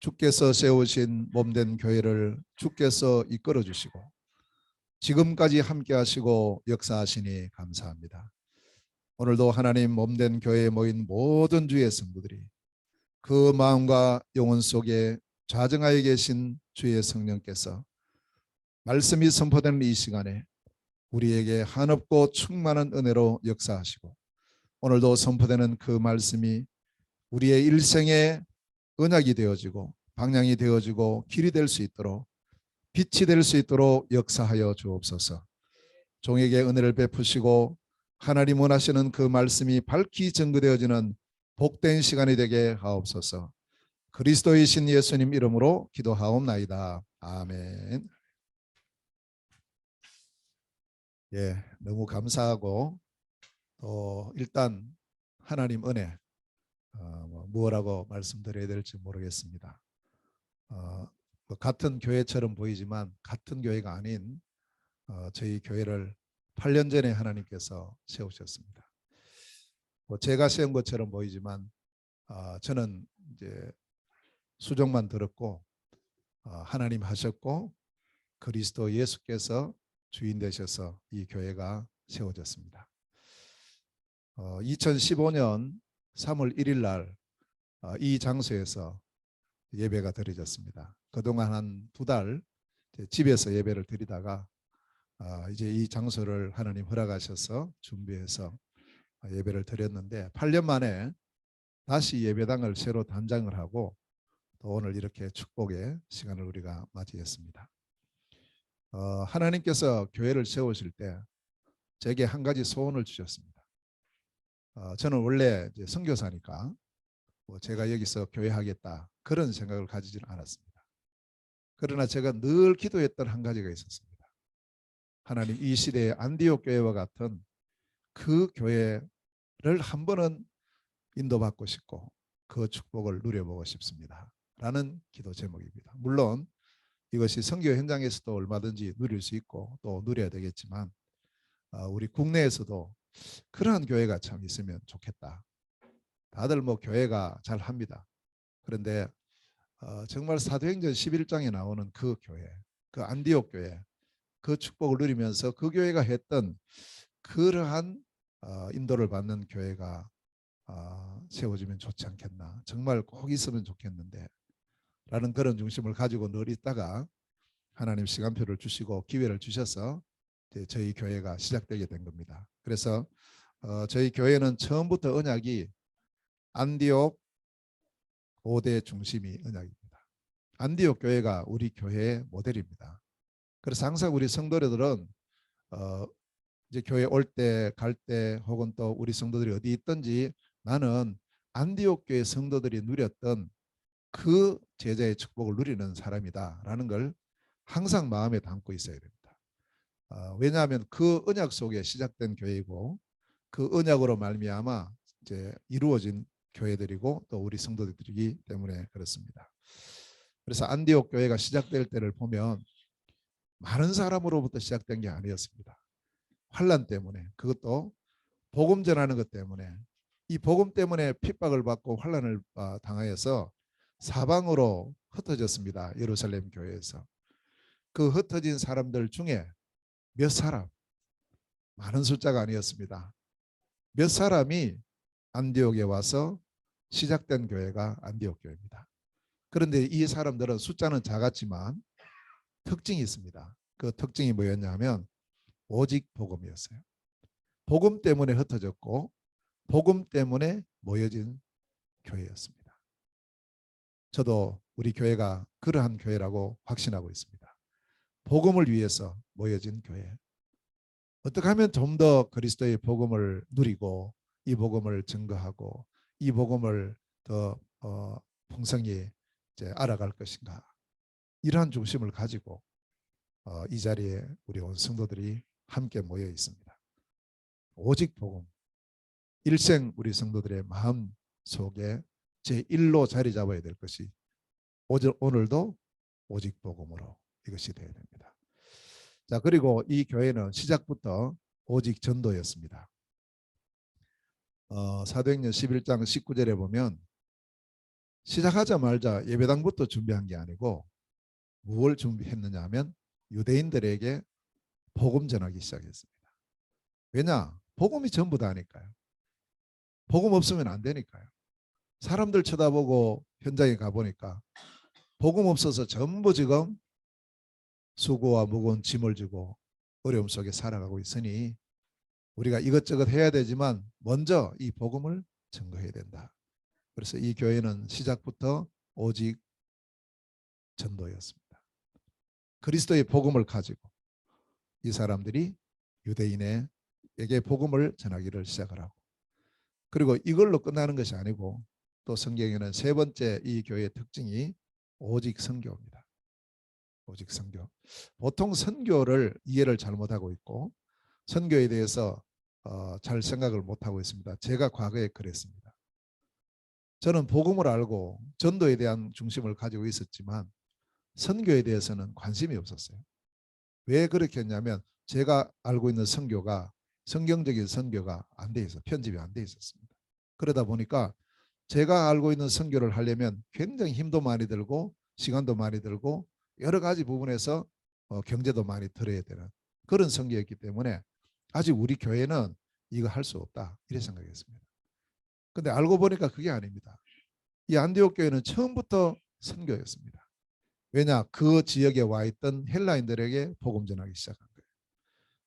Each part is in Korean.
주께서 세우신 몸된 교회를 주께서 이끌어 주시고 지금까지 함께 하시고 역사하시니 감사합니다. 오늘도 하나님 몸된 교회에 모인 모든 주의 성도들이 그 마음과 영혼 속에 좌정하여 계신 주의 성령께서 말씀이 선포되는 이 시간에 우리에게 한없고 충만한 은혜로 역사하시고 오늘도 선포되는 그 말씀이 우리의 일생의 언약이 되어지고 방향이 되어지고 길이 될 수 있도록 빛이 될 수 있도록 역사하여 주옵소서. 종에게 은혜를 베푸시고 하나님 원하시는 그 말씀이 밝히 증거되어지는 복된 시간이 되게 하옵소서. 그리스도이신 예수님 이름으로 기도하옵나이다. 아멘. 예, 너무 감사하고 또 일단 하나님 은혜 무엇라고 말씀드려야 될지 모르겠습니다. 같은 교회처럼 보이지만 같은 교회가 아닌 저희 교회를 8년 전에 하나님께서 세우셨습니다. 제가 세운 것처럼 보이지만 저는 이제 수종만 들었고 하나님 하셨고 그리스도 예수께서 주인 되셔서 이 교회가 세워졌습니다. 2015년 3월 1일 날 이 장소에서 예배가 드려졌습니다. 그동안 한 2달 집에서 예배를 드리다가 이제 이 장소를 하나님 허락하셔서 준비해서 예배를 드렸는데 8년 만에 다시 예배당을 새로 단장을 하고 또 오늘 이렇게 축복의 시간을 우리가 맞이했습니다. 하나님께서 교회를 세우실 때 제게 한 가지 소원을 주셨습니다. 저는 원래 이제 선교사니까 제가 여기서 교회하겠다 그런 생각을 가지지는 않았습니다. 그러나 제가 늘 기도했던 한 가지가 있었습니다. 하나님 이 시대의 안디옥 교회와 같은 그 교회를 한 번은 인도받고 싶고 그 축복을 누려보고 싶습니다. 라는 기도 제목입니다. 물론 이것이 선교 현장에서도 얼마든지 누릴 수 있고 또 누려야 되겠지만 우리 국내에서도 그러한 교회가 참 있으면 좋겠다. 다들 뭐 교회가 잘 합니다. 그런데 정말 사도행전 11장에 나오는 그 교회, 그 안디옥 교회, 그 축복을 누리면서 그 교회가 했던 그러한 인도를 받는 교회가 세워지면 좋지 않겠나. 정말 꼭 있으면 좋겠는데 라는 그런 중심을 가지고 늘 있다가 하나님 시간표를 주시고 기회를 주셔서 저희 교회가 시작되게 된 겁니다. 그래서 저희 교회는 처음부터 언약이 안디옥 5대 중심이 언약입니다. 안디옥 교회가 우리 교회의 모델입니다. 그래서 항상 우리 성도들은 이제 교회 올 때 갈 때 혹은 또 우리 성도들이 어디 있든지 나는 안디옥 교회 성도들이 누렸던 그 제자의 축복을 누리는 사람이다라는 걸 항상 마음에 담고 있어야 됩니다. 왜냐하면 그 언약 속에 시작된 교회이고 그 언약으로 말미암아 이제 이루어진 교회들이고 또 우리 성도들이기 때문에 그렇습니다. 그래서 안디옥 교회가 시작될 때를 보면 많은 사람으로부터 시작된 게 아니었습니다. 환난 때문에 그것도 복음 전하는 것 때문에 이 복음 때문에 핍박을 받고 환난을 당하여서 사방으로 흩어졌습니다. 예루살렘 교회에서. 그 흩어진 사람들 중에 몇 사람, 많은 숫자가 아니었습니다. 몇 사람이 안디옥에 와서 시작된 교회가 안디옥 교회입니다. 그런데 이 사람들은 숫자는 작았지만 특징이 있습니다. 그 특징이 뭐였냐면 오직 복음이었어요. 복음 때문에 흩어졌고 복음 때문에 모여진 교회였습니다. 저도 우리 교회가 그러한 교회라고 확신하고 있습니다. 복음을 위해서 모여진 교회. 어떻게 하면 좀 더 그리스도의 복음을 누리고 이 복음을 증거하고 이 복음을 더 풍성히 이제 알아갈 것인가. 이러한 중심을 가지고 이 자리에 우리 온 성도들이 함께 모여 있습니다. 오직 복음. 일생 우리 성도들의 마음 속에 제1로 자리 잡아야 될 것이 오늘도 오직 복음으로 이것이 되어야 됩니다. 자, 그리고 이 교회는 시작부터 오직 전도였습니다. 사도행전 11장 19절에 보면 시작하자마자 예배당부터 준비한 게 아니고 뭘 준비했느냐 하면 유대인들에게 복음 전하기 시작했습니다. 왜냐? 복음이 전부 다니까요. 복음 없으면 안 되니까요. 사람들 쳐다보고 현장에 가보니까 복음 없어서 전부 지금 수고와 무거운 짐을 지고 어려움 속에 살아가고 있으니 우리가 이것저것 해야 되지만 먼저 이 복음을 증거해야 된다. 그래서 이 교회는 시작부터 오직 전도였습니다. 그리스도의 복음을 가지고 이 사람들이 유대인에게 복음을 전하기를 시작을 하고, 그리고 이걸로 끝나는 것이 아니고 또 성경에는 세 번째 이 교회의 특징이 오직 선교입니다. 오직 선교. 보통 선교를 이해를 잘못하고 있고 선교에 대해서 잘 생각을 못하고 있습니다. 제가 과거에 그랬습니다. 저는 복음을 알고 전도에 대한 중심을 가지고 있었지만 선교에 대해서는 관심이 없었어요. 왜 그렇게 했냐면 제가 알고 있는 선교가 성경적인 선교가 안 돼 있어, 편집이 안 돼 있었습니다. 그러다 보니까 제가 알고 있는 선교를 하려면 굉장히 힘도 많이 들고 시간도 많이 들고 여러 가지 부분에서 경제도 많이 들어야 되는 그런 선교였기 때문에 아직 우리 교회는 이거 할 수 없다 이렇게 생각했습니다. 근데 알고 보니까 그게 아닙니다. 이 안디옥 교회는 처음부터 선교였습니다. 왜냐? 그 지역에 와 있던 헬라인들에게 복음 전하기 시작한 거예요.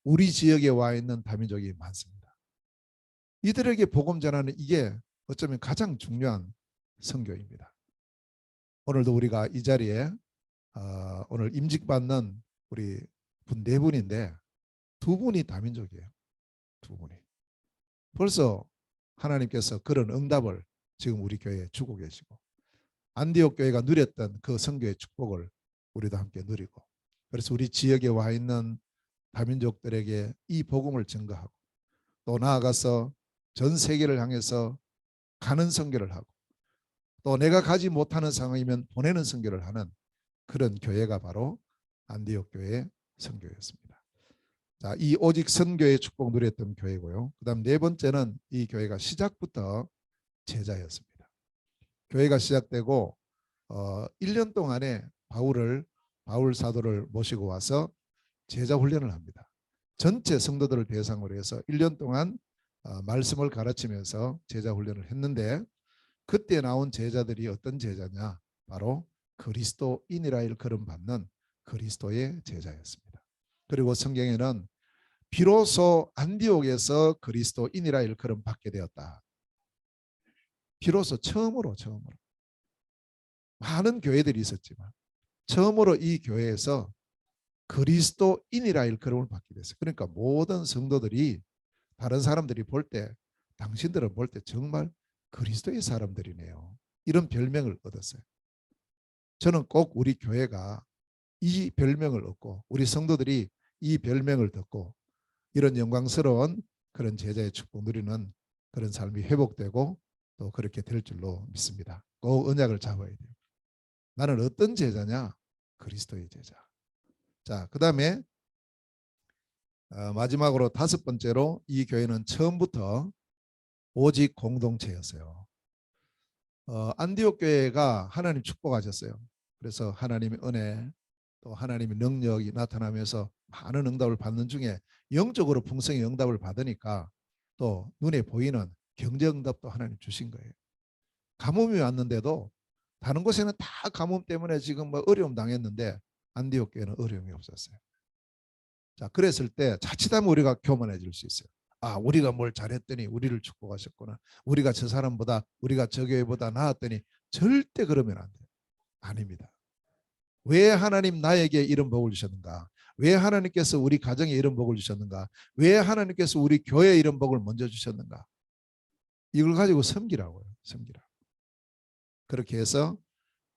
우리 지역에 와 있는 다민족이 많습니다. 이들에게 복음 전하는 이게 어쩌면 가장 중요한 선교입니다. 오늘도 우리가 이 자리에 오늘 임직받는 우리 분 네 분인데 두 분이 다민족이에요. 두 분이. 벌써 하나님께서 그런 응답을 지금 우리 교회에 주고 계시고 안디옥 교회가 누렸던 그 선교의 축복을 우리도 함께 누리고, 그래서 우리 지역에 와 있는 다민족들에게 이 복음을 증거하고 또 나아가서 전 세계를 향해서 가는 선교를 하고 또 내가 가지 못하는 상황이면 보내는 선교를 하는 그런 교회가 바로 안디옥 교회의 선교였습니다. 자, 이 오직 선교의 축복 누렸던 교회고요. 그다음 네 번째는 이 교회가 시작부터 제자였습니다. 교회가 시작되고 1년 동안에 바울 사도를 모시고 와서 제자 훈련을 합니다. 전체 성도들을 대상으로 해서 1년 동안 말씀을 가르치면서 제자 훈련을 했는데 그때 나온 제자들이 어떤 제자냐? 바로 그리스도인이라 일컬음 받는 그리스도의 제자였습니다. 그리고 성경에는 비로소 안디옥에서 그리스도인이라 일컬음 받게 되었다. 비로소 처음으로 많은 교회들이 있었지만 처음으로 이 교회에서 그리스도인이라 일컬음을 받게 됐어요. 그러니까 모든 성도들이 다른 사람들이 볼 때 당신들은 볼 때 정말 그리스도의 사람들이네요. 이런 별명을 얻었어요. 저는 꼭 우리 교회가 이 별명을 얻고 우리 성도들이 이 별명을 듣고 이런 영광스러운 그런 제자의 축복 누리는 그런 삶이 회복되고 또 그렇게 될 줄로 믿습니다. 꼭 언약을 잡아야 돼요. 나는 어떤 제자냐? 그리스도의 제자. 자, 그 다음에 마지막으로 다섯 번째로 이 교회는 처음부터 오직 공동체였어요. 안디옥 교회가 하나님 축복하셨어요. 그래서 하나님의 은혜 또 하나님의 능력이 나타나면서 많은 응답을 받는 중에 영적으로 풍성히 응답을 받으니까 또 눈에 보이는 경제 응답도 하나님 주신 거예요. 가뭄이 왔는데도 다른 곳에는 다 가뭄 때문에 지금 뭐 어려움 당했는데 안디옥 교회는 어려움이 없었어요. 자, 그랬을 때 자칫하면 우리가 교만해질 수 있어요. 아, 우리가 뭘 잘했더니 우리를 축복하셨구나. 우리가 저 사람보다 우리가 저 교회보다 나았더니 절대 그러면 안 돼요. 아닙니다. 왜 하나님 나에게 이런 복을 주셨는가? 왜 하나님께서 우리 가정에 이런 복을 주셨는가? 왜 하나님께서 우리 교회에 이런 복을 먼저 주셨는가? 이걸 가지고 섬기라고요. 섬기라. 그렇게 해서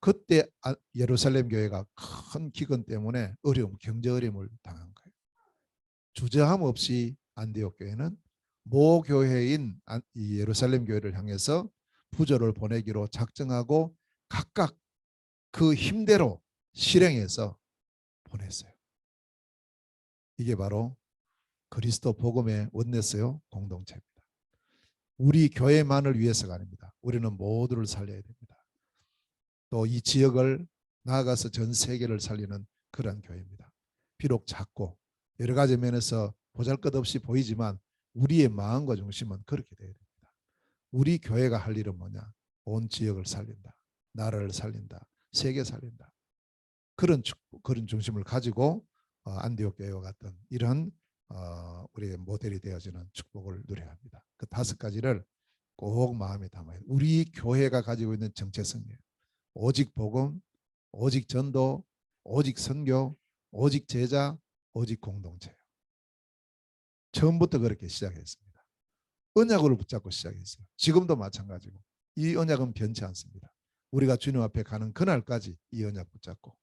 그때 예루살렘 교회가 큰 기근 때문에 경제 어려움을 당한 거예요. 주저함 없이 안디옥 교회는 모 교회인 이 예루살렘 교회를 향해서 부조를 보내기로 작정하고 각각 그 힘대로 실행해서 보냈어요. 이게 바로 그리스도 복음의 원내스요 공동체입니다. 우리 교회만을 위해서가 아닙니다. 우리는 모두를 살려야 됩니다. 또 이 지역을 나아가서 전 세계를 살리는 그런 교회입니다. 비록 작고 여러 가지 면에서 보잘것없이 보이지만 우리의 마음과 중심은 그렇게 되어야 됩니다. 우리 교회가 할 일은 뭐냐? 온 지역을 살린다. 나라를 살린다. 세계 살린다. 그런 중심을 가지고 안디옥 교회와 같은 이런 우리의 모델이 되어지는 축복을 누려야 합니다. 그 5가지를 꼭 마음에 담아야 돼요. 우리 교회가 가지고 있는 정체성이에요. 오직 복음, 오직 전도, 오직 선교, 오직 제자, 오직 공동체예요. 처음부터 그렇게 시작했습니다. 언약을 붙잡고 시작했어요. 지금도 마찬가지고 이 언약은 변치 않습니다. 우리가 주님 앞에 가는 그날까지 이 언약 붙잡고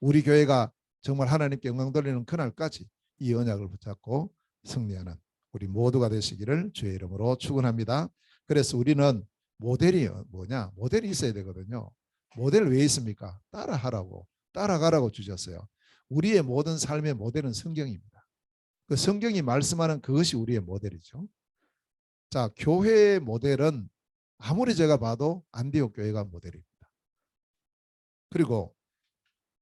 우리 교회가 정말 하나님께 영광 돌리는 그날까지 이 언약을 붙잡고 승리하는 우리 모두가 되시기를 주의 이름으로 축원합니다. 그래서 우리는 모델이 뭐냐? 모델이 있어야 되거든요. 모델 왜 있습니까? 따라하라고, 따라가라고 주셨어요. 우리의 모든 삶의 모델은 성경입니다. 그 성경이 말씀하는 그것이 우리의 모델이죠. 자, 교회의 모델은 아무리 제가 봐도 안디옥 교회가 모델입니다. 그리고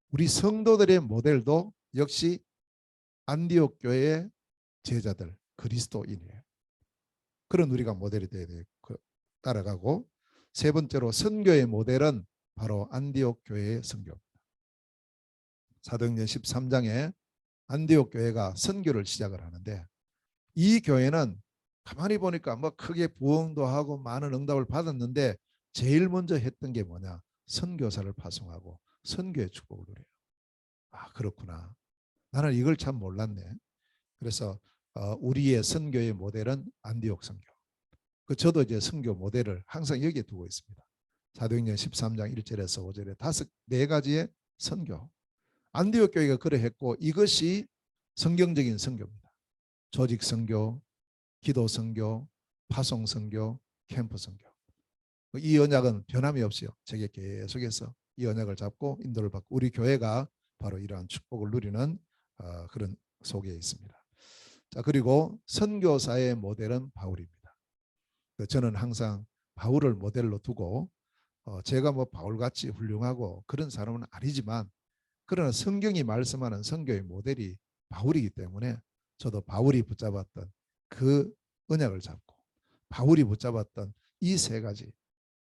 우리 성도들의 모델도 역시 안디옥 교회의 제자들, 그리스도인이에요. 그런 우리가 모델이 되어야 돼요. 따라가고 세 번째로 선교의 모델은 바로 안디옥 교회의 선교입니다. 사도행전 13장에 안디옥 교회가 선교를 시작을 하는데 이 교회는 가만히 보니까 뭐 크게 부흥도 하고 많은 응답을 받았는데 제일 먼저 했던 게 뭐냐? 선교사를 파송하고 선교의 축복을 누려요. 아, 그렇구나. 나는 이걸 참 몰랐네. 그래서 우리의 선교의 모델은 안디옥 선교. 저도 이제 선교 모델을 항상 여기에 두고 있습니다. 사도행전 13장 1절에서 5절에 4가지의 선교. 안디옥 교회가 그래 했고 이것이 성경적인 선교입니다. 조직 선교, 기도 선교, 파송 선교, 캠프 선교. 이 언약은 변함이 없이요. 제게 계속해서 이 언약을 잡고 인도를 받고 우리 교회가 바로 이러한 축복을 누리는 그런 속에 있습니다. 자, 그리고 선교사의 모델은 바울입니다. 저는 항상 바울을 모델로 두고 제가 뭐 바울같이 훌륭하고 그런 사람은 아니지만 그러나 성경이 말씀하는 선교의 모델이 바울이기 때문에 저도 바울이 붙잡았던 그 언약을 잡고 바울이 붙잡았던 이 3가지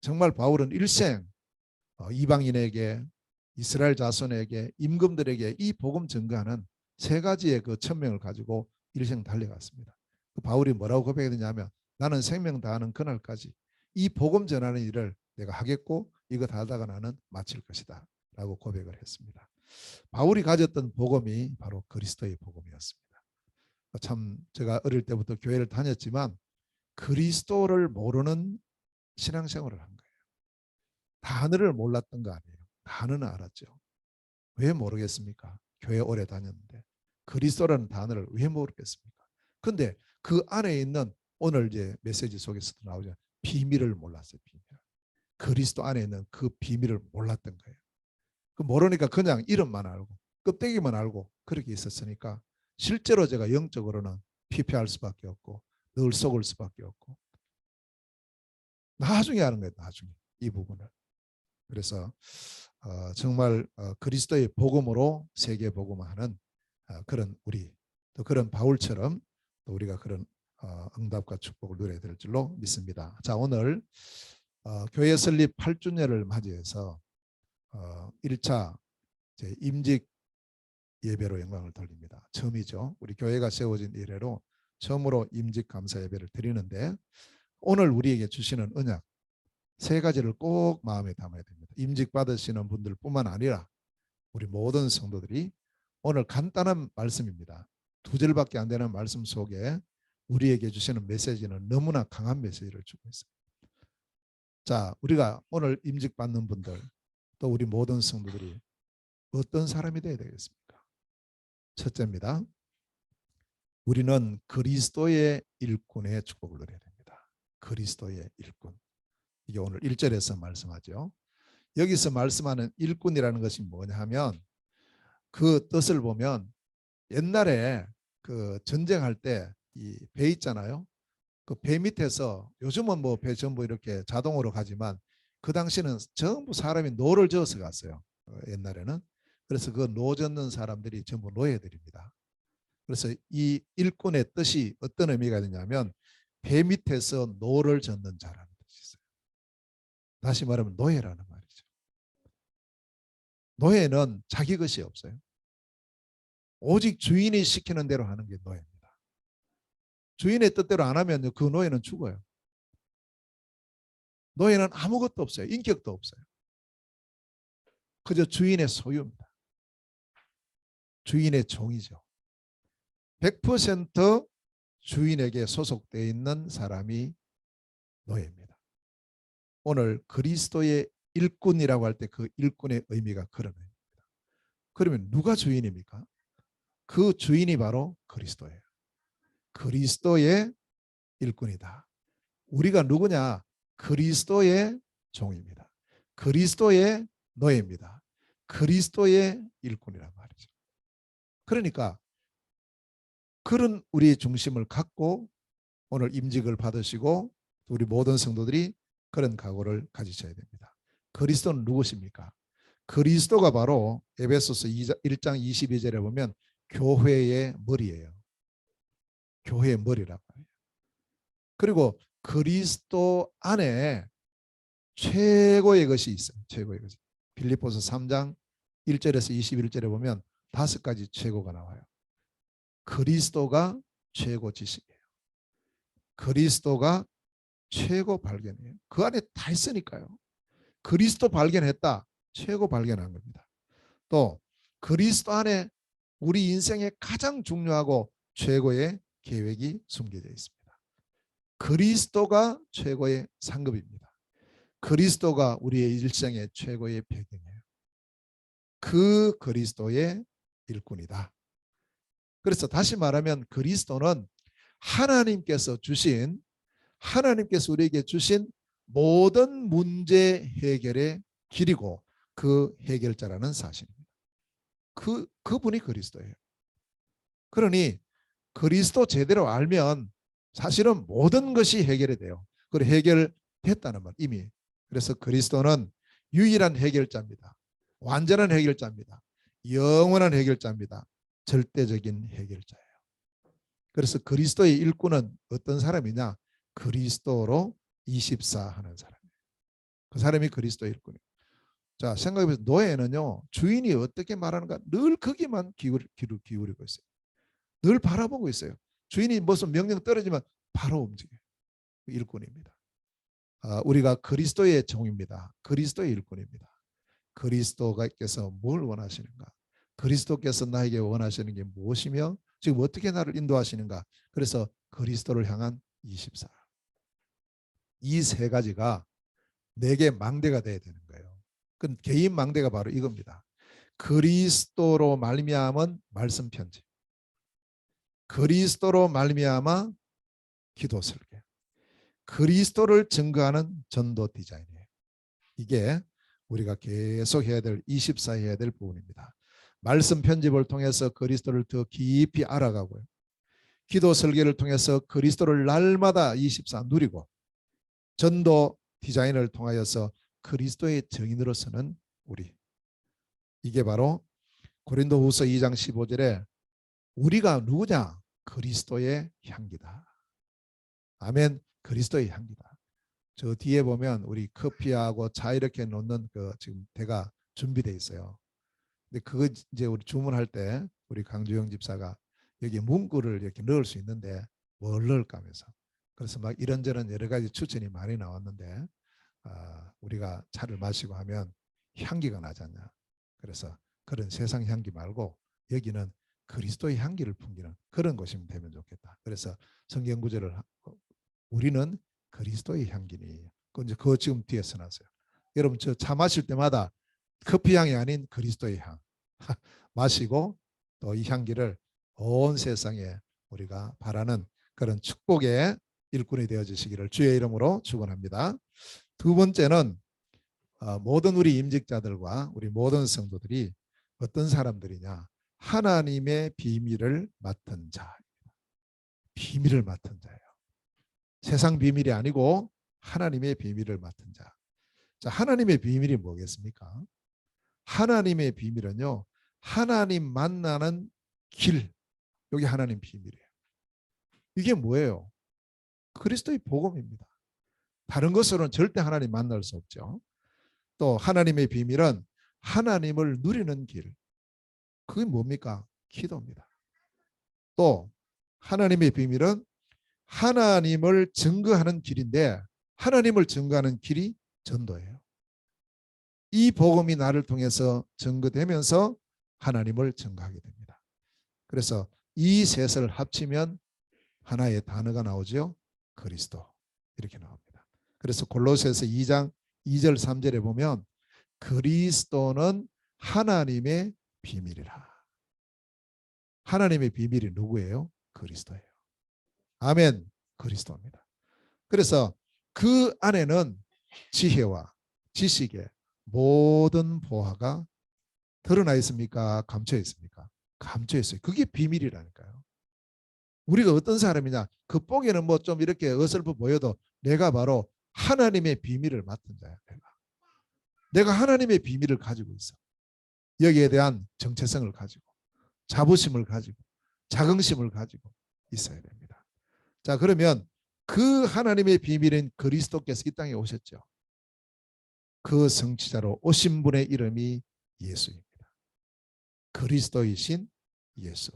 정말 바울은 일생 이방인에게 이스라엘 자손에게 임금들에게 이 복음 전가하는 3가지의 그 천명을 가지고 일생 달려갔습니다. 그 바울이 뭐라고 고백했느냐면 나는 생명 다하는 그날까지 이 복음 전하는 일을 내가 하겠고 이거 다 하다가 나는 마칠 것이다 라고 고백을 했습니다. 바울이 가졌던 복음이 바로 그리스도의 복음이었습니다. 참 제가 어릴 때부터 교회를 다녔지만 그리스도를 모르는 신앙생활을 한 거예요. 단어를 몰랐던 거 아니에요. 단어는 알았죠. 왜 모르겠습니까? 교회 오래 다녔는데 그리스도라는 단어를 왜 모르겠습니까? 근데 그 안에 있는 오늘 이제 메시지 속에서도 나오죠. 비밀을 몰랐어요. 비밀. 그리스도 안에 있는 그 비밀을 몰랐던 거예요. 그 모르니까 그냥 이름만 알고 껍데기만 알고 그렇게 있었으니까 실제로 제가 영적으로는 피폐할 수밖에 없고 늘 속을 수밖에 없고 나중에 하는 거예요. 나중에 이 부분을. 그래서 정말 그리스도의 복음으로 세계 복음화하는 그런 우리 또 그런 바울처럼 또 우리가 그런 응답과 축복을 누려야 될 줄로 믿습니다. 자, 오늘 교회 설립 8주년을 맞이해서 1차 임직 예배로 영광을 돌립니다. 처음이죠. 우리 교회가 세워진 이래로 처음으로 임직 감사 예배를 드리는데 오늘 우리에게 주시는 언약 3가지를 꼭 마음에 담아야 됩니다. 임직 받으시는 분들 뿐만 아니라 우리 모든 성도들이 오늘 간단한 말씀입니다. 2절밖에 안 되는 말씀 속에 우리에게 주시는 메시지는 너무나 강한 메시지를 주고 있습니다. 자, 우리가 오늘 임직 받는 분들 또 우리 모든 성도들이 어떤 사람이 되어야 되겠습니까? 첫째입니다. 우리는 그리스도의 일꾼의 축복을 누려야 됩니다. 그리스도의 일꾼. 이게 오늘 1절에서 말씀하죠. 여기서 말씀하는 일꾼이라는 것이 뭐냐 하면 그 뜻을 보면 옛날에 그 전쟁할 때 이 배 있잖아요. 그 배 밑에서 요즘은 뭐 배 전부 이렇게 자동으로 가지만 그 당시는 전부 사람이 노를 저어서 갔어요. 옛날에는. 그래서 그 노 젓는 사람들이 전부 노예들입니다. 그래서 이 일꾼의 뜻이 어떤 의미가 되냐면 배 밑에서 노를 젓는 자라는 뜻이 있어요. 다시 말하면 노예라는 말이죠. 노예는 자기 것이 없어요. 오직 주인이 시키는 대로 하는 게 노예입니다. 주인의 뜻대로 안 하면 그 노예는 죽어요. 노예는 아무것도 없어요. 인격도 없어요. 그저 주인의 소유입니다. 주인의 종이죠. 100% 주인에게 소속되어 있는 사람이 노예입니다. 오늘 그리스도의 일꾼이라고 할 때 그 일꾼의 의미가 그런 의미입니다. 그러면 누가 주인입니까? 그 주인이 바로 그리스도예요. 그리스도의 일꾼이다. 우리가 누구냐? 그리스도의 종입니다. 그리스도의 노예입니다. 그리스도의 일꾼이란 말이죠. 그러니까 그런 우리의 중심을 갖고 오늘 임직을 받으시고 우리 모든 성도들이 그런 각오를 가지셔야 됩니다. 그리스도는 누구십니까? 그리스도가 바로 에베소서 1장 22절에 보면 교회의 머리예요. 교회의 머리라고 해요. 그리고 그리스도 안에 최고의 것이 있어요. 최고의 것이. 빌립보서 3장 1절에서 21절에 보면 5가지 최고가 나와요. 그리스도가 최고 지식이에요. 그리스도가 최고 발견이에요. 그 안에 다 있으니까요. 그리스도 발견했다. 최고 발견한 겁니다. 또 그리스도 안에 우리 인생의 가장 중요하고 최고의 계획이 숨겨져 있습니다. 그리스도가 최고의 상급입니다. 그리스도가 우리의 일생의 최고의 배경이에요. 그 그리스도의 일꾼이다. 그래서 다시 말하면 그리스도는 하나님께서 우리에게 주신 모든 문제 해결의 길이고 그 해결자라는 사실입니다. 그분이 그리스도예요. 그러니 그리스도 제대로 알면 사실은 모든 것이 해결이 돼요. 그리고 해결됐다는 말 이미. 그래서 그리스도는 유일한 해결자입니다. 완전한 해결자입니다. 영원한 해결자입니다. 절대적인 해결자예요. 그래서 그리스도의 일꾼은 어떤 사람이냐? 그리스도로 24 하는 사람이에요. 그 사람이 그리스도의 일꾼이에요. 자, 생각해보세요. 노예는요, 주인이 어떻게 말하는가 늘 거기만 기울이고 있어요. 늘 바라보고 있어요. 주인이 무슨 명령 떨어지면 바로 움직여요. 일꾼입니다. 우리가 그리스도의 종입니다. 그리스도의 일꾼입니다. 그리스도께서 뭘 원하시는가? 그리스도께서 나에게 원하시는 게 무엇이며 지금 어떻게 나를 인도하시는가? 그래서 그리스도를 향한 24. 이 세 가지가 내게 망대가 돼야 되는 거예요. 그 개인 망대가 바로 이겁니다. 그리스도로 말미암은 말씀 편지. 그리스도로 말미암아 기도 설계. 그리스도를 증거하는 전도 디자인이에요. 이게 우리가 계속 해야 될 24 해야 될 부분입니다. 말씀 편집을 통해서 그리스도를 더 깊이 알아가고요. 기도 설계를 통해서 그리스도를 날마다 24 누리고 전도 디자인을 통하여서 그리스도의 증인으로서는 우리. 이게 바로 고린도후서 2장 15절에 우리가 누구냐? 그리스도의 향기다. 아멘. 그리스도의 향기다. 저 뒤에 보면 우리 커피하고 차 이렇게 놓는 그 지금 대가 준비되어 있어요. 근데 그거 이제 우리 주문할 때 우리 강주영 집사가 여기 문구를 이렇게 넣을 수 있는데 뭘 넣을까 하면서 그래서 막 이런저런 여러 가지 추천이 많이 나왔는데 우리가 차를 마시고 하면 향기가 나지 않냐. 그래서 그런 세상 향기 말고 여기는 그리스도의 향기를 풍기는 그런 곳이면 되면 좋겠다. 그래서 성경 구절을 우리는 그리스도의 향기니. 그거 지금 뒤에 써놨어요. 여러분 저 차 마실 때마다 커피 향이 아닌 그리스도의 향 마시고 또 이 향기를 온 세상에 우리가 바라는 그런 축복의 일꾼이 되어주시기를 주의 이름으로 축원합니다. 두 번째는 모든 우리 임직자들과 우리 모든 성도들이 어떤 사람들이냐? 하나님의 비밀을 맡은 자. 비밀을 맡은 자예요. 세상 비밀이 아니고 하나님의 비밀을 맡은 자. 자, 하나님의 비밀이 뭐겠습니까? 하나님의 비밀은요, 하나님 만나는 길, 여기 하나님 비밀이에요. 이게 뭐예요? 그리스도의 복음입니다. 다른 것으로는 절대 하나님 만날 수 없죠. 또 하나님의 비밀은 하나님을 누리는 길, 그게 뭡니까? 기도입니다. 또 하나님의 비밀은 하나님을 증거하는 길인데, 하나님을 증거하는 길이 전도예요. 이 복음이 나를 통해서 증거되면서 하나님을 증거하게 됩니다. 그래서 이 셋을 합치면 하나의 단어가 나오죠. 그리스도. 이렇게 나옵니다. 그래서 골로새서 2장 2절 3절에 보면 그리스도는 하나님의 비밀이라. 하나님의 비밀이 누구예요? 그리스도예요. 아멘. 그리스도입니다. 그래서 그 안에는 지혜와 지식의 모든 보화가 드러나 있습니까? 감춰 있습니까? 감춰 있어요. 그게 비밀이라니까요. 우리가 어떤 사람이냐? 겉보기에는 뭐 좀 이렇게 어설퍼 보여도 내가 바로 하나님의 비밀을 맡은 자야. 내가 하나님의 비밀을 가지고 있어. 여기에 대한 정체성을 가지고, 자부심을 가지고, 자긍심을 가지고 있어야 됩니다. 자, 그러면 그 하나님의 비밀인 그리스도께서 이 땅에 오셨죠. 그 성취자로 오신 분의 이름이 예수입니다. 그리스도이신 예수.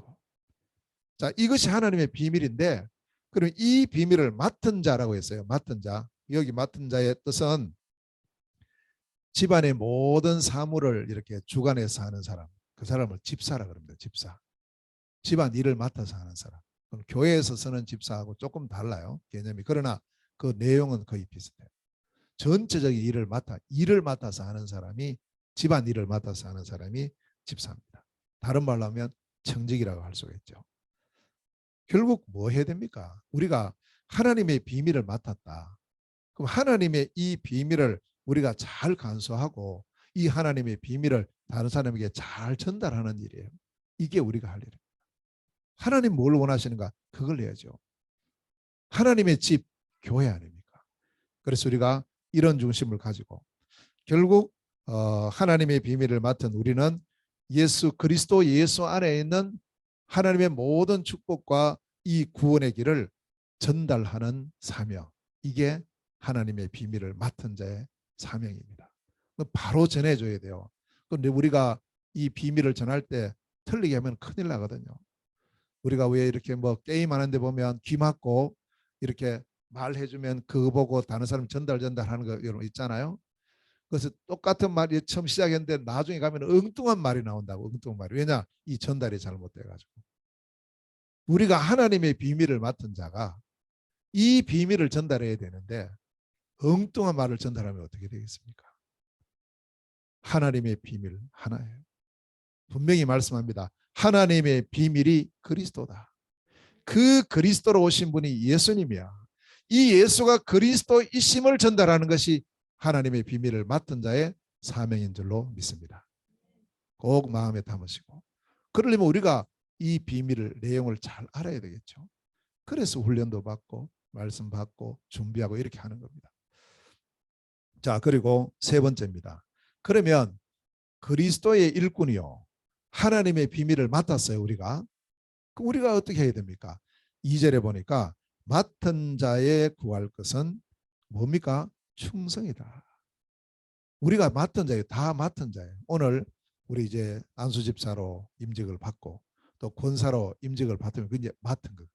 자, 이것이 하나님의 비밀인데, 그럼 이 비밀을 맡은 자라고 했어요. 맡은 자. 여기 맡은 자의 뜻은 집안의 모든 사물을 이렇게 주관해서 하는 사람. 그 사람을 집사라 그럽니다. 집사. 집안 일을 맡아서 하는 사람. 그럼 교회에서 쓰는 집사하고 조금 달라요. 개념이. 그러나 그 내용은 거의 비슷해요. 전체적인 일을 맡아서 하는 사람이, 집안 일을 맡아서 하는 사람이 집사입니다. 다른 말로 하면 청직이라고 할 수가 있죠. 결국 뭐 해야 됩니까? 우리가 하나님의 비밀을 맡았다. 그럼 하나님의 이 비밀을 우리가 잘 간수하고 이 하나님의 비밀을 다른 사람에게 잘 전달하는 일이에요. 이게 우리가 할 일이에요. 하나님 뭘 원하시는가? 그걸 해야죠. 하나님의 집, 교회 아닙니까? 그래서 우리가 이런 중심을 가지고 결국 하나님의 비밀을 맡은 우리는 예수 그리스도 예수 안에 있는 하나님의 모든 축복과 이 구원의 길을 전달하는 사명, 이게 하나님의 비밀을 맡은 자의 사명입니다. 바로 전해줘야 돼요. 그런데 우리가 이 비밀을 전할 때 틀리게 하면 큰일 나거든요. 우리가 왜 이렇게 뭐 게임하는데 보면 귀 막고 이렇게 말해주면 그거 보고 다른 사람 전달하는 거 여러분 있잖아요. 그래서 똑같은 말이 처음 시작했는데 나중에 가면 엉뚱한 말이 나온다고. 엉뚱한 말이. 왜냐? 이 전달이 잘못돼가지고. 우리가 하나님의 비밀을 맡은 자가 이 비밀을 전달해야 되는데 엉뚱한 말을 전달하면 어떻게 되겠습니까? 하나님의 비밀 하나예요. 분명히 말씀합니다. 하나님의 비밀이 그리스도다. 그 그리스도로 오신 분이 예수님이야. 이 예수가 그리스도이심을 전달하는 것이 하나님의 비밀을 맡은 자의 사명인 줄로 믿습니다. 꼭 마음에 담으시고. 그러려면 우리가 이 비밀을, 내용을 잘 알아야 되겠죠. 그래서 훈련도 받고 말씀 받고 준비하고 이렇게 하는 겁니다. 자, 그리고 세 번째입니다. 그러면 그리스도의 일꾼이요, 하나님의 비밀을 맡았어요. 우리가 어떻게 해야 됩니까? 2절에 보니까 맡은 자의 구할 것은 뭡니까? 충성이다. 우리가 맡은 자예요. 다 맡은 자예요. 오늘 우리 이제 안수집사로 임직을 받고 또 권사로 임직을 받으면 그게 맡은 거예요.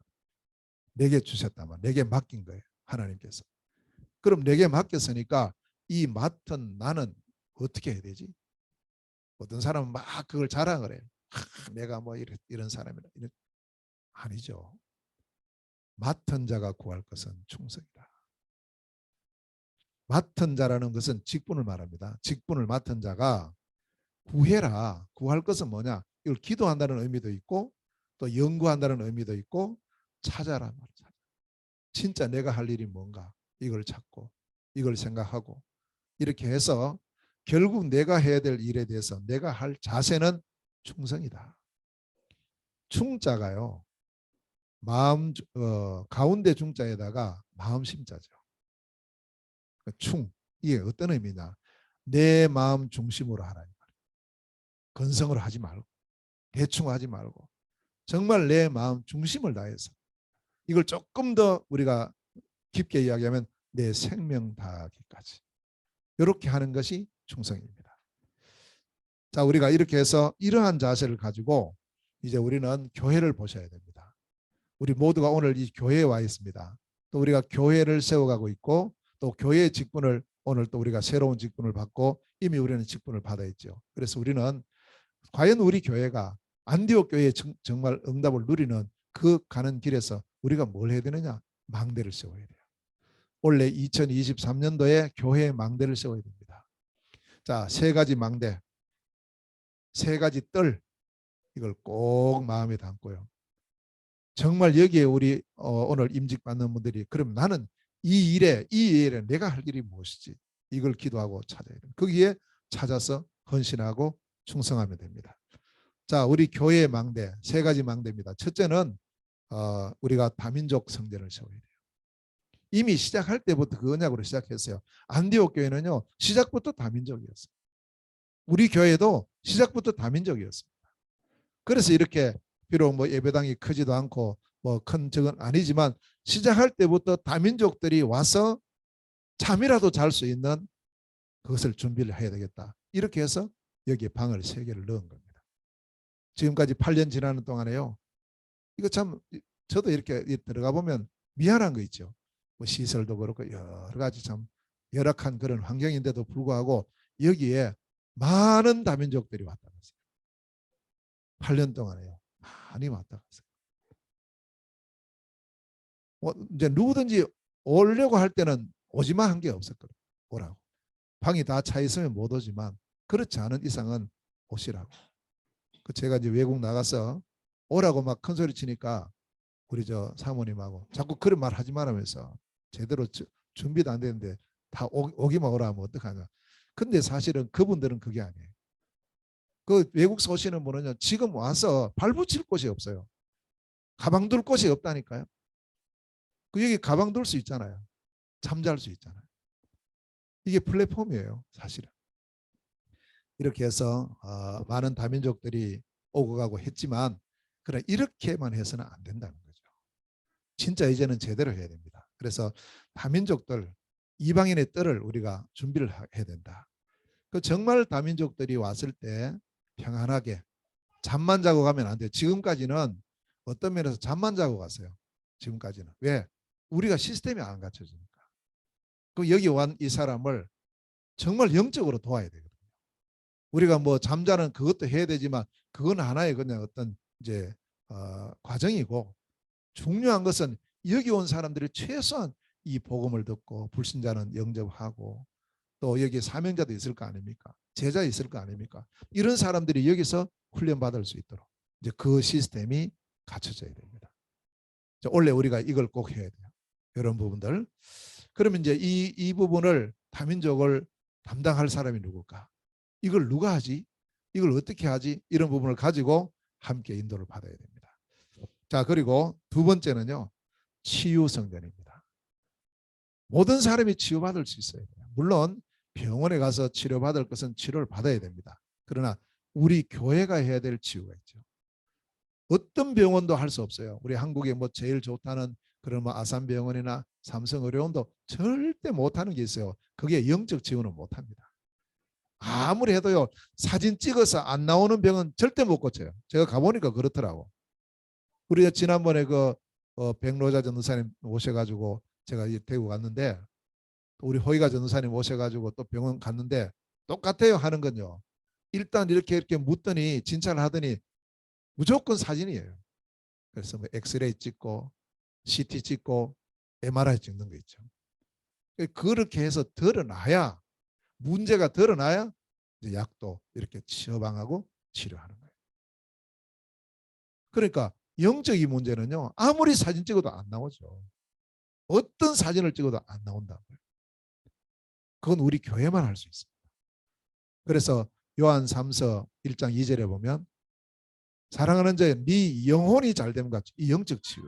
내게 주셨다면 내게 맡긴 거예요. 하나님께서. 그럼 내게 맡겼으니까 이 맡은 나는 어떻게 해야 되지? 어떤 사람은 막 그걸 자랑을 해요. 내가 뭐 이런 사람이라. 아니죠. 맡은 자가 구할 것은 충성이다. 맡은 자라는 것은 직분을 말합니다. 직분을 맡은 자가 구해라. 구할 것은 뭐냐? 이걸 기도한다는 의미도 있고 또 연구한다는 의미도 있고 찾아라 말이야. 진짜 내가 할 일이 뭔가 이걸 찾고 이걸 생각하고 이렇게 해서 결국 내가 해야 될 일에 대해서 내가 할 자세는 충성이다. 충자가요. 마음 가운데 중자에다가 마음 심자죠. 충. 이게 어떤 의미냐? 내 마음 중심으로 하라. 건성으로 하지 말고 대충 하지 말고 정말 내 마음 중심을 다해서 이걸 조금 더 우리가 깊게 이야기하면 내 생명 다하기까지 이렇게 하는 것이 충성입니다. 자, 우리가 이렇게 해서 이러한 자세를 가지고 이제 우리는 교회를 보셔야 됩니다. 우리 모두가 오늘 이 교회에 와 있습니다. 또 우리가 교회를 세워가고 있고 또 교회의 직분을 오늘 또 우리가 새로운 직분을 받고 이미 우리는 직분을 받아 있죠. 그래서 우리는 과연 우리 교회가 안디옥 교회의 정말 응답을 누리는 그 가는 길에서 우리가 뭘 해야 되느냐? 망대를 세워야 돼요. 원래 2023년도에 교회의 망대를 세워야 됩니다. 자, 세 가지 망대, 세 가지 뜰 이걸 꼭 마음에 담고요. 정말 여기에 우리 오늘 임직 받는 분들이 그럼 나는 이 일에 내가 할 일이 무엇이지? 이걸 기도하고 찾아야 돼요. 거기에 찾아서 헌신하고 충성하면 됩니다. 자, 우리 교회의 망대 세 가지 망대입니다. 첫째는 우리가 다민족 성전을 세워야 돼요. 이미 시작할 때부터 그 언약으로 시작했어요. 안디옥 교회는요 시작부터 다민족이었어요. 우리 교회도 시작부터 다민족이었습니다. 그래서 이렇게 비록 뭐 예배당이 크지도 않고 뭐 큰 적은 아니지만 시작할 때부터 다민족들이 와서 잠이라도 잘 수 있는 그것을 준비를 해야 되겠다. 이렇게 해서 여기에 방을 3개를 넣은 겁니다. 지금까지 8년 지나는 동안에요. 이거 참 저도 이렇게 들어가 보면 미안한 거 있죠. 뭐 시설도 그렇고 여러 가지 참 열악한 그런 환경인데도 불구하고 여기에 많은 다민족들이 왔다 갔어요. 8년 동안에요. 많이 왔다 갔어요. 이제 누구든지 오려고 할 때는 오지마 한 게 없었거든요. 오라고. 방이 다 차 있으면 못 오지만 그렇지 않은 이상은 오시라고. 제가 이제 외국 나가서 오라고 막 큰 소리 치니까 우리 저 사모님하고 자꾸 그런 말 하지 말라면서 제대로 준비도 안 되는데 다 오기만 오라 하면 어떡하냐. 근데 사실은 그분들은 그게 아니에요. 그 외국서 오시는 분은요 지금 와서 발붙일 곳이 없어요. 가방 둘 곳이 없다니까요. 그 여기 가방 둘 수 있잖아요. 잠잘 수 있잖아요. 이게 플랫폼이에요 사실은. 이렇게 해서 많은 다민족들이 오고 가고 했지만 그래 이렇게만 해서는 안 된다는 거죠. 진짜 이제는 제대로 해야 됩니다. 그래서 다민족들 이방인의 뜰을 우리가 준비를 해야 된다. 그 정말 다민족들이 왔을 때 평안하게 잠만 자고 가면 안 돼요. 지금까지는 어떤 면에서 잠만 자고 갔어요. 지금까지는. 왜? 우리가 시스템이 안 갖춰지니까. 그 여기 온 이 사람을 정말 영적으로 도와야 되거든요. 우리가 뭐 잠자는 그것도 해야 되지만 그건 하나의 그냥 어떤 이제 과정이고 중요한 것은 여기 온 사람들이 최소한 이 복음을 듣고 불신자는 영접하고 또 여기 사명자도 있을 거 아닙니까? 제자 있을 거 아닙니까? 이런 사람들이 여기서 훈련받을 수 있도록 이제 그 시스템이 갖춰져야 됩니다. 원래 우리가 이걸 꼭 해야 돼요. 이런 부분들. 그러면 이제 이 부분을 다민족을 담당할 사람이 누굴까? 이걸 누가 하지? 이걸 어떻게 하지? 이런 부분을 가지고 함께 인도를 받아야 됩니다. 자, 그리고 두 번째는요. 치유성전입니다. 모든 사람이 치유받을 수 있어야 돼요. 물론 병원에 가서 치료받을 것은 치료를 받아야 됩니다. 그러나 우리 교회가 해야 될 치유가 있죠. 어떤 병원도 할 수 없어요. 우리 한국에 뭐 제일 좋다는 그런 뭐 아산병원이나 삼성의료원도 절대 못하는 게 있어요. 그게 영적 치유는 못합니다. 아무리 해도요 사진 찍어서 안 나오는 병은 절대 못 고쳐요. 제가 가보니까 그렇더라고. 우리가 지난번에 그 백로자 전도사님 오셔가지고 제가 대구 갔는데 우리 호이가 전도사님 오셔가지고 또 병원 갔는데 똑같아요. 하는 건요. 일단 이렇게 묻더니 진찰을 하더니 무조건 사진이에요. 그래서 뭐 엑스레이 찍고 CT 찍고 MRI 찍는 거 있죠. 그렇게 해서 드러나야 문제가 드러나야 이제 약도 이렇게 처방하고 치료하는 거예요. 그러니까 영적인 문제는요. 아무리 사진 찍어도 안 나오죠. 어떤 사진을 찍어도 안 나온다고요. 그건 우리 교회만 할 수 있습니다. 그래서 요한 3서 1장 2절에 보면 사랑하는 자여 네 영혼이 잘됨 같이 이 영적 치유.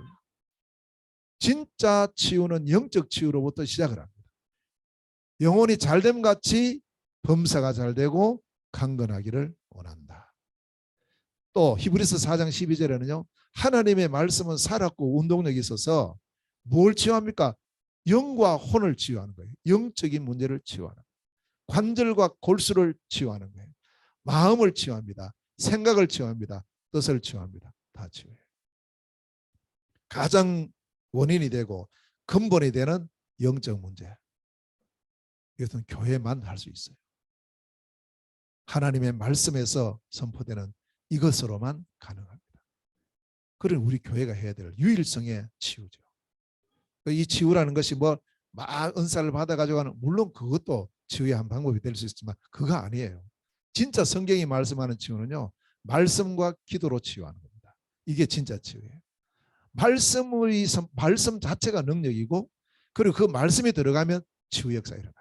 진짜 치유는 영적 치유로부터 시작을 합니다. 영혼이 잘됨 같이 범사가 잘되고 강건하기를 원한다. 또 히브리서 4장 12절에는요. 하나님의 말씀은 살았고 운동력이 있어서 뭘 치유합니까? 영과 혼을 치유하는 거예요. 영적인 문제를 치유하는 거예요. 관절과 골수를 치유하는 거예요. 마음을 치유합니다. 생각을 치유합니다. 뜻을 치유합니다. 다 치유해요. 가장 원인이 되고 근본이 되는 영적 문제. 이것은 교회만 할 수 있어요. 하나님의 말씀에서 선포되는 이것으로만 가능합니다. 그런 우리 교회가 해야 될 유일성의 치유죠. 이 치유라는 것이 뭐 막 은사를 받아가지고 하는, 물론 그것도 치유의 한 방법이 될 수 있지만 그거 아니에요. 진짜 성경이 말씀하는 치유는요, 말씀과 기도로 치유하는 겁니다. 이게 진짜 치유예요. 말씀 자체가 능력이고, 그리고 그 말씀이 들어가면 치유 역사 일어나요.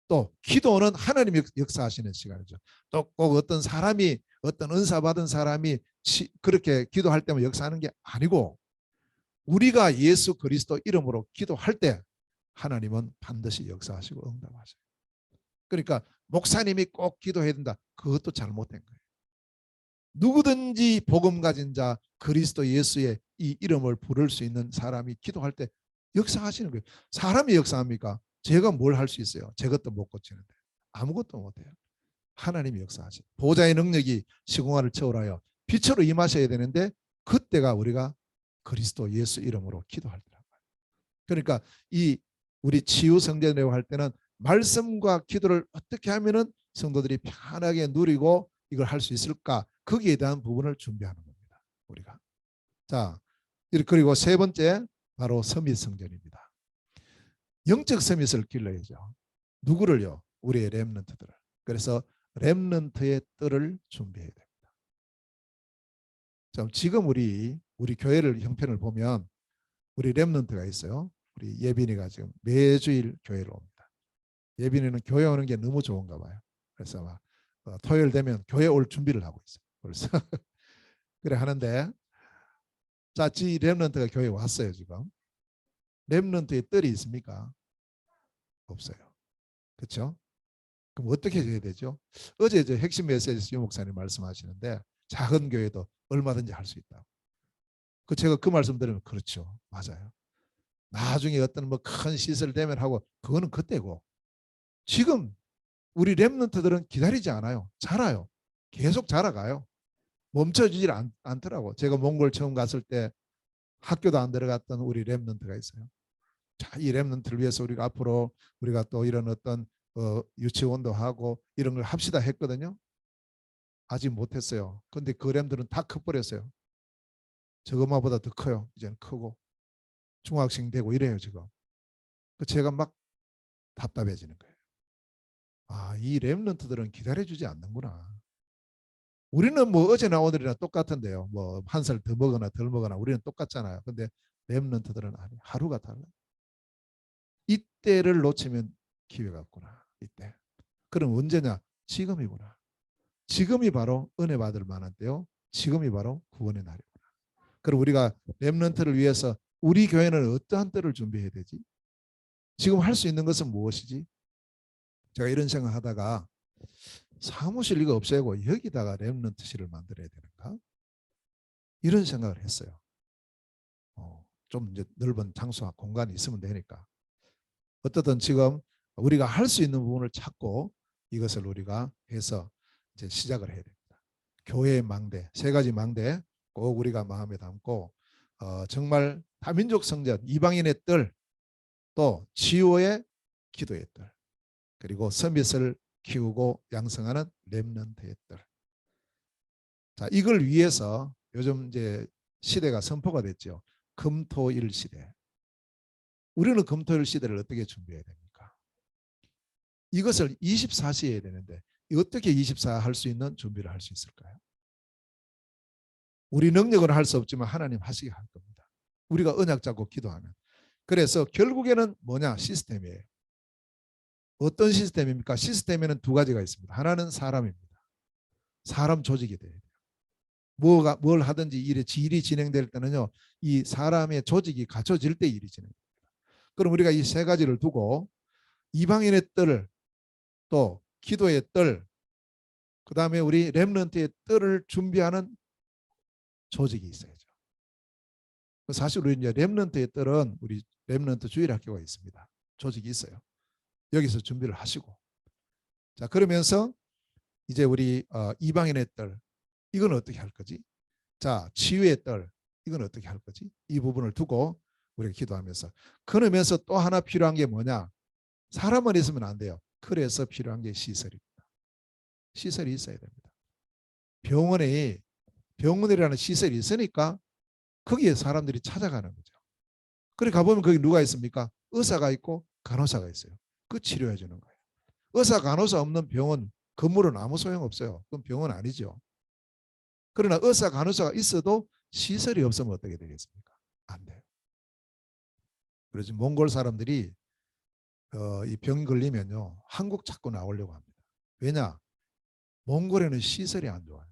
또 기도는 하나님이 역사하시는 시간이죠. 또 꼭 어떤 사람이, 어떤 은사 받은 사람이 그렇게 기도할 때만 역사하는 게 아니고, 우리가 예수 그리스도 이름으로 기도할 때 하나님은 반드시 역사하시고 응답하셔요. 그러니까 목사님이 꼭 기도해야 된다, 그것도 잘못된 거예요. 누구든지 복음 가진 자, 그리스도 예수의 이 이름을 부를 수 있는 사람이 기도할 때 역사하시는 거예요. 사람이 역사합니까? 제가 뭘 할 수 있어요? 제 것도 못 고치는데. 아무것도 못해요. 하나님이 역사하시. 보좌의 능력이 시공화를 초월하여 빛으로 임하셔야 되는데, 그때가 우리가 그리스도 예수 이름으로 기도할 때라고. 그러니까 이 우리 치유 성전이라고 할 때는 말씀과 기도를 어떻게 하면은 성도들이 편하게 누리고 이걸 할 수 있을까, 거기에 대한 부분을 준비하는 겁니다. 우리가. 자, 그리고 세 번째 바로 서밋 성전입니다. 영적 서밋을 길러야죠. 누구를요? 우리의 렘넌트들을. 그래서 렘넌트의 뜰을 준비해야 됩니다. 자, 지금 우리 교회를 형편을 보면 우리 렘넌트가 있어요. 우리 예빈이가 지금 매주일 교회를 옵니다. 예빈이는 교회 오는 게 너무 좋은가 봐요. 그래서 막 토요일 되면 교회 올 준비를 하고 있어요. 그래서 그래 하는데, 자, 지 렘넌트가 교회 왔어요. 지금 렘넌트의 뜰이 있습니까? 없어요. 그렇죠? 그럼 어떻게 해야 되죠? 어제 저 핵심 메시지 유 목사님 말씀하시는데, 작은 교회도 얼마든지 할 수 있다고. 제가 그 말씀 드리면 그렇죠. 맞아요. 나중에 어떤 뭐 큰 시설 되면 하고, 그거는 그때고, 지금 우리 렘넌트들은 기다리지 않아요. 자라요. 계속 자라가요. 멈춰지질 않더라고. 제가 몽골 처음 갔을 때 학교도 안 들어갔던 우리 렘넌트가 있어요. 자, 이 렘넌트를 위해서 우리가 앞으로 우리가 또 이런 어떤 유치원도 하고 이런 걸 합시다 했거든요. 아직 못했어요. 근데 그 렘들은 다 커버렸어요. 저것마보다 더 커요. 이제는 크고 중학생 되고 이래요 지금. 제가 막 답답해지는 거예요. 아, 이 렘넌트들은 기다려주지 않는구나. 우리는 뭐 어제나 오늘이나 똑같은데요. 뭐 한 살 더 먹거나 덜 먹거나 우리는 똑같잖아요. 근데 렘넌트들은 아니, 하루가 달라요. 이때를 놓치면 기회가 없구나. 이때. 그럼 언제냐? 지금이구나. 지금이 바로 은혜 받을 만한 때요. 지금이 바로 구원의 날이구나. 그럼 우리가 렘넌트를 위해서 우리 교회는 어떠한 때를 준비해야 되지? 지금 할 수 있는 것은 무엇이지? 제가 이런 생각하다가 사무실 이거 없애고 여기다가 렘넌트실을 만들어야 되는가? 이런 생각을 했어요. 좀 이제 넓은 장소와 공간이 있으면 되니까. 어떻든 지금 우리가 할 수 있는 부분을 찾고 이것을 우리가 해서 이제 시작을 해야 됩니다. 교회의 망대, 세 가지 망대 꼭 우리가 마음에 담고 정말 다민족 성전, 이방인의 뜰, 또 치유의 기도의 뜰, 그리고 서밋을 키우고 양성하는 렘넌트의 뜰. 자, 이걸 위해서 요즘 이제 시대가 선포가 됐죠. 금토일 시대. 우리는 금토일 시대를 어떻게 준비해야 됩니까? 이것을 24시 해야 되는데 어떻게 24 할 수 있는 준비를 할 수 있을까요? 우리 능력은 할 수 없지만 하나님 하시게 할 겁니다. 우리가 언약 잡고 기도하면. 그래서 결국에는 뭐냐? 시스템이에요. 어떤 시스템입니까? 시스템에는 두 가지가 있습니다. 하나는 사람입니다. 사람 조직이 돼야 돼요. 뭘 하든지 일이 진행될 때는요, 이 사람의 조직이 갖춰질 때 일이 진행됩니다. 그럼 우리가 이 세 가지를 두고 이방인의 뜰, 또 기도의 뜰, 그 다음에 우리 렘넌트의 뜰을 준비하는 조직이 있어야죠. 사실 우리 이제 렘넌트의 뜰은 우리 렘넌트 주일학교가 있습니다. 조직이 있어요. 여기서 준비를 하시고, 자 그러면서 이제 우리 이방인의 뜰, 이건 어떻게 할 거지? 자 치유의 뜰, 이건 어떻게 할 거지? 이 부분을 두고 우리가 기도하면서, 그러면서 또 하나 필요한 게 뭐냐? 사람만 있으면 안 돼요. 그래서 필요한 게 시설입니다. 시설이 있어야 됩니다. 병원이라는 시설이 있으니까 거기에 사람들이 찾아가는 거죠. 그래 가보면 거기 누가 있습니까? 의사가 있고 간호사가 있어요. 그 치료해 주는 거예요. 의사 간호사 없는 병원 건물은 아무 소용없어요. 그건 병원 아니죠. 그러나 의사 간호사가 있어도 시설이 없으면 어떻게 되겠습니까? 안 돼요. 그래서 몽골 사람들이 이 병 걸리면요 한국 자꾸 나오려고 합니다. 왜냐? 몽골에는 시설이 안 좋아요.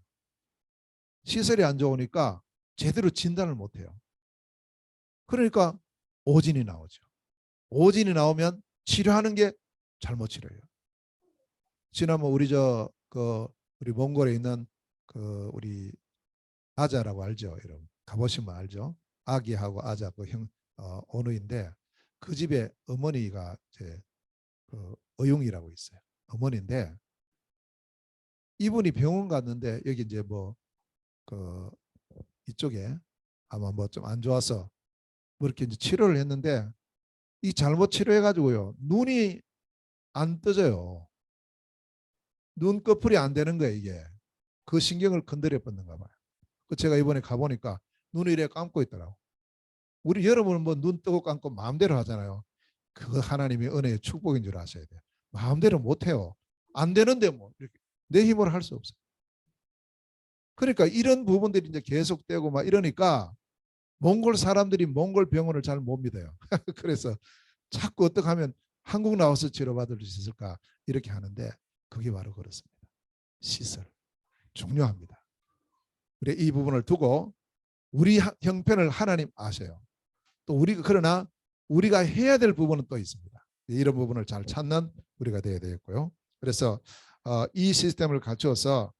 시설이 안 좋으니까 제대로 진단을 못해요. 그러니까 오진이 나오죠. 오진이 나오면 치료하는 게 잘못 치료해요. 지난번 우리 몽골에 있는 우리 아자라고 알죠, 여러분? 가보시면 알죠. 아기하고 아자 어느인데 그 집에 어머니가 제 어용이라고 있어요. 어머니인데 이분이 병원 갔는데 여기 이제 이쪽에 아마 좀 안 좋아서 이렇게 이제 치료를 했는데 이 잘못 치료해가지고요 눈이 안 떠져요. 눈꺼풀이 안 되는 거예요 이게. 그 신경을 건드려 뻗는가 봐요. 제가 이번에 가보니까 눈을 이렇게 감고 있더라고. 우리 여러분은 눈 뜨고 감고 마음대로 하잖아요. 그거 하나님의 은혜의 축복인 줄 아셔야 돼요. 마음대로 못해요. 안 되는데 이렇게 내 힘으로 할 수 없어요. 그러니까 이런 부분들이 이제 계속되고 막 이러니까 몽골 사람들이 몽골 병원을 잘 못 믿어요. 그래서 자꾸 어떻게 하면 한국 나와서 치료받을 수 있을까 이렇게 하는데 그게 바로 그렇습니다. 시설 중요합니다. 우리 이 부분을 두고 우리 형편을 하나님 아셔요. 또 그러나 우리가 해야 될 부분은 또 있습니다. 이런 부분을 잘 찾는 우리가 되어야 되겠고요. 그래서 이 시스템을 갖추어서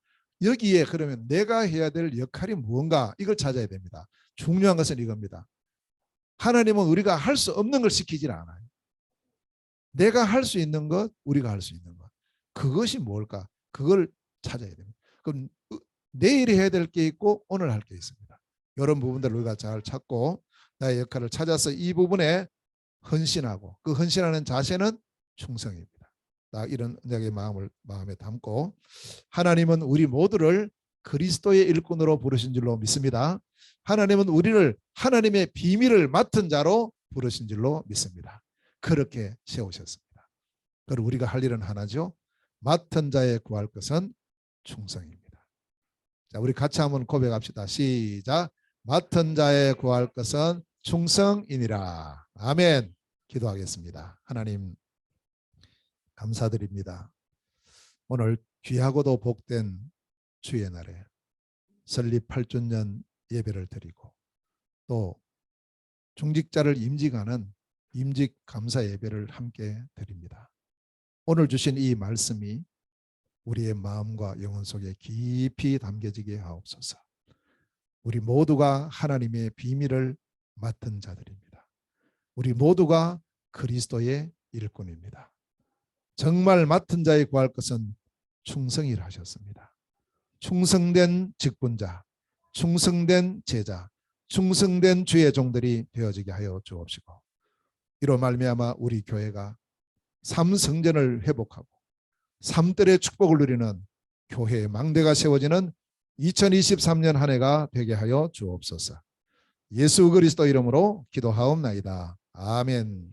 여기에 그러면 내가 해야 될 역할이 무언가 이걸 찾아야 됩니다. 중요한 것은 이겁니다. 하나님은 우리가 할 수 없는 걸 시키질 않아요. 내가 할 수 있는 것, 우리가 할 수 있는 것. 그것이 뭘까? 그걸 찾아야 됩니다. 그럼 내일 해야 될 게 있고 오늘 할 게 있습니다. 이런 부분들을 우리가 잘 찾고 나의 역할을 찾아서 이 부분에 헌신하고 그 헌신하는 자세는 충성입니다. 이런 언약의 마음에 담고 하나님은 우리 모두를 그리스도의 일꾼으로 부르신 줄로 믿습니다. 하나님은 우리를 하나님의 비밀을 맡은 자로 부르신 줄로 믿습니다. 그렇게 세우셨습니다. 그리고 우리가 할 일은 하나죠. 맡은 자에 구할 것은 충성입니다. 자, 우리 같이 한번 고백합시다. 시작. 맡은 자에 구할 것은 충성이니라. 아멘. 기도하겠습니다. 하나님 감사드립니다. 오늘 귀하고도 복된 주의 날에 설립 8주년 예배를 드리고 또 중직자를 임직하는 임직 감사 예배를 함께 드립니다. 오늘 주신 이 말씀이 우리의 마음과 영혼 속에 깊이 담겨지게 하옵소서. 우리 모두가 하나님의 비밀을 맡은 자들입니다. 우리 모두가 그리스도의 일꾼입니다. 정말 맡은 자에 구할 것은 충성이라 하셨습니다. 충성된 직분자, 충성된 제자, 충성된 주의 종들이 되어지게 하여 주옵시고 이로 말미암아 우리 교회가 삼성전을 회복하고 삼들의 축복을 누리는 교회의 망대가 세워지는 2023년 한 해가 되게 하여 주옵소서. 예수 그리스도 이름으로 기도하옵나이다. 아멘.